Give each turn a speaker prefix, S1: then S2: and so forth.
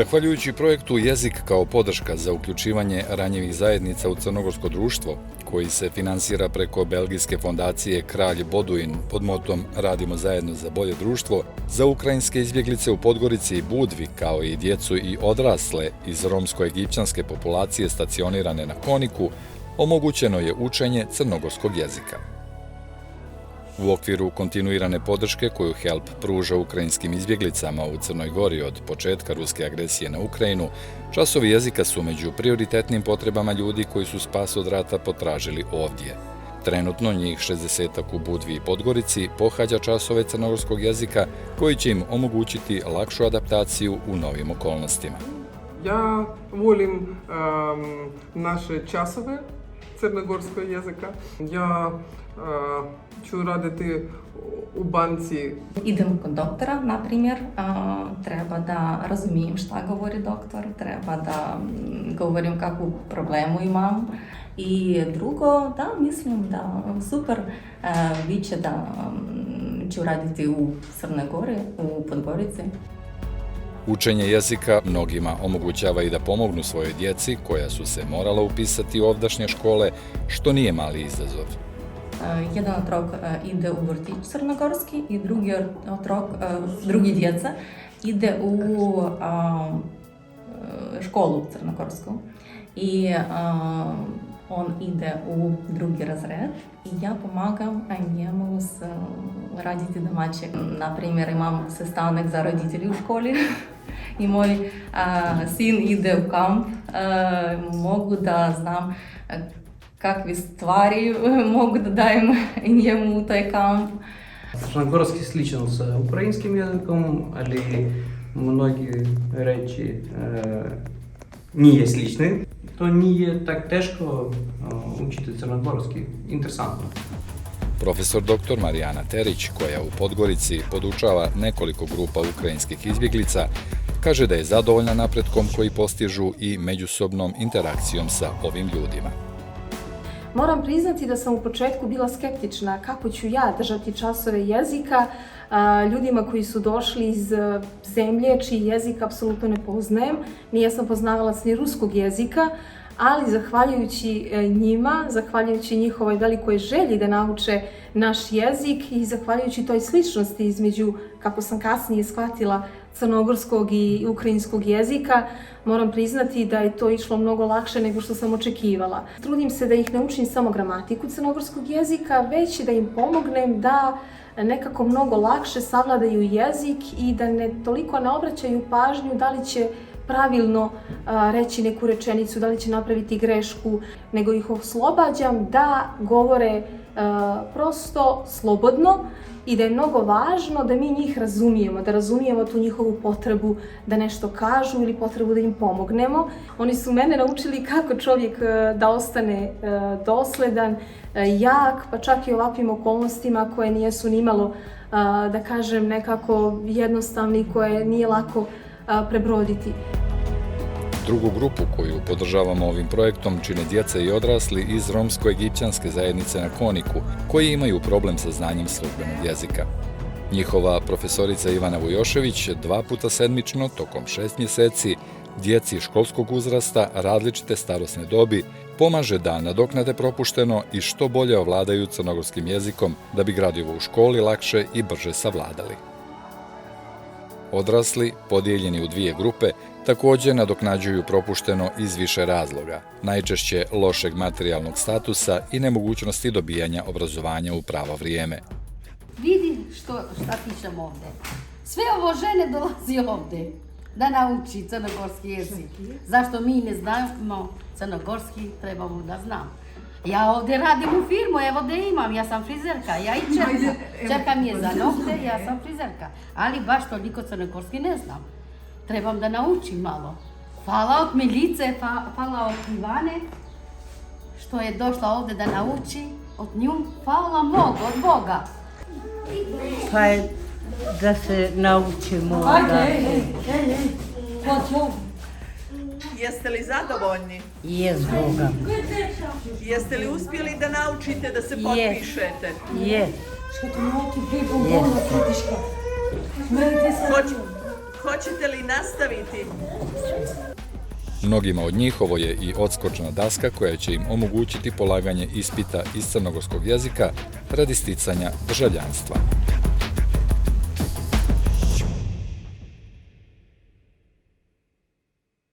S1: Zahvaljujući projektu Jezik kao podrška za uključivanje ranjivih zajednica u crnogorsko društvo, koji se finansira preko belgijske fondacije Kralj Boduin pod motom Radimo zajedno za bolje društvo, za ukrajinske izbjeglice u Podgorici i Budvi, kao i djecu i odrasle iz romsko-egipćanske populacije stacionirane na Koniku, omogućeno je učenje crnogorskog jezika. U okviru kontinuirane podrške koju HELP pruža ukrajinskim izbjeglicama u Crnoj Gori od početka ruske agresije na Ukrajinu, časovi jezika su među prioritetnim potrebama ljudi koji su spas od rata potražili ovdje. Trenutno njih 60 u Budvi i Podgorici pohađa časove crnogorskog jezika koji će im omogućiti lakšu adaptaciju u novim okolnostima.
S2: Ja volim naše časove crnogorskog jezika. Ja ću raditi u banci.
S3: Idem kod doktora, na primjer, treba da razumijem šta govori doktor, treba da govorim kakvu problemu imam. I drugo, da, mislim da super, bit će da ću raditi u Crnoj Gori, u Podgorici.
S1: Učenje jezika mnogima omogućava i da pomognu svojoj djeci koja su se morala upisati u ovdašnje škole, što nije mali izazov.
S3: Jedan otrok ide u vrtić crnogorski i drugi djeca ide u školu crnogorsku. I on ide u drugi razred i ja pomagam njemu raditi domaće. Na primjer, imam sestanak za roditelji u školi i moj sin ide u kamp. Mogu da znam kakve stvari mogu da dajem njemu u taj kamp.
S4: Crnogorski sličan sa ukrajinskim jezikom, ali mnogi reči nije slični. To nije tak teško učiti crnogorski, interesantno.
S1: Profesor dr. Marijana Terić, koja u Podgorici podučava nekoliko grupa ukrajinskih izbjeglica, kaže da je zadovoljna napretkom koji postižu i međusobnom interakcijom sa ovim ljudima.
S5: Moram priznati da sam u početku bila skeptična kako ću ja držati časove jezika ljudima koji su došli iz zemlje čiji jezik apsolutno ne poznajem. Nije sam poznavalac ni ruskog jezika, ali zahvaljujući njima, zahvaljujući njihovoj velikoj želji da nauče naš jezik i zahvaljujući toj sličnosti između, kako sam kasnije shvatila, crnogorskog i ukrajinskog jezika, moram priznati da je to išlo mnogo lakše nego što sam očekivala. Trudim se da ih ne učim samo gramatiku crnogorskog jezika, već da im pomognem da nekako mnogo lakše savladaju jezik i da toliko ne obraćaju pažnju da li će pravilno reći neku rečenicu, da li će napraviti grešku, nego ih oslobađam da govore prosto, slobodno i da je mnogo važno da mi njih razumijemo, da razumijemo tu njihovu potrebu da nešto kažu ili potrebu da im pomognemo. Oni su mene naučili kako čovjek da ostane dosledan, jak, pa čak i ovakvim okolnostima koje nijesu nimalo, da kažem, nekako jednostavni, koje nije lako prebroditi.
S1: Drugu grupu koju podržavamo ovim projektom čine djeca i odrasli iz romsko-egipćanske zajednice na Koniku, koji imaju problem sa znanjem službenog jezika. Njihova profesorica Ivana Vujošević 2 puta sedmično, tokom 6 mjeseci, djeci školskog uzrasta različite starosne dobi pomaže da nadoknade propušteno i što bolje ovladaju crnogorskim jezikom da bi gradivo u školi lakše i brže savladali. Odrasli, podijeljeni u 2 grupe, također nadoknađuju propušteno iz više razloga, najčešće lošeg materijalnog statusa i nemogućnosti dobijanja obrazovanja u pravo vrijeme.
S6: Vidi šta pišem ovdje. Sve ovo žene dolazi ovdje da nauči crnogorski jezik. Zašto mi ne znamo crnogorski, trebamo da znam. Ja ovdje radim u firmu, evo da imam, ja sam frizerka, ja i čerka. Čerka mi je za nokte, ja sam frizerka. Ali baš toliko crnogorski ne znam. Trebam da naučim malo. Hvala od Milice, hvala od Ivane, što je došla ovdje da nauči. Od nju hvala mnogo, od Boga.
S7: Pa je da se naučimo.
S8: Jeste li zadovoljni?
S7: Jes, Boga.
S8: Jeste li uspjeli da naučite da se potpišete?
S7: Jes.
S8: Hoćete li nastaviti?
S1: Mnogima od njih ovo je i odskočna daska koja će im omogućiti polaganje ispita iz crnogorskog jezika radi sticanja državljanstva.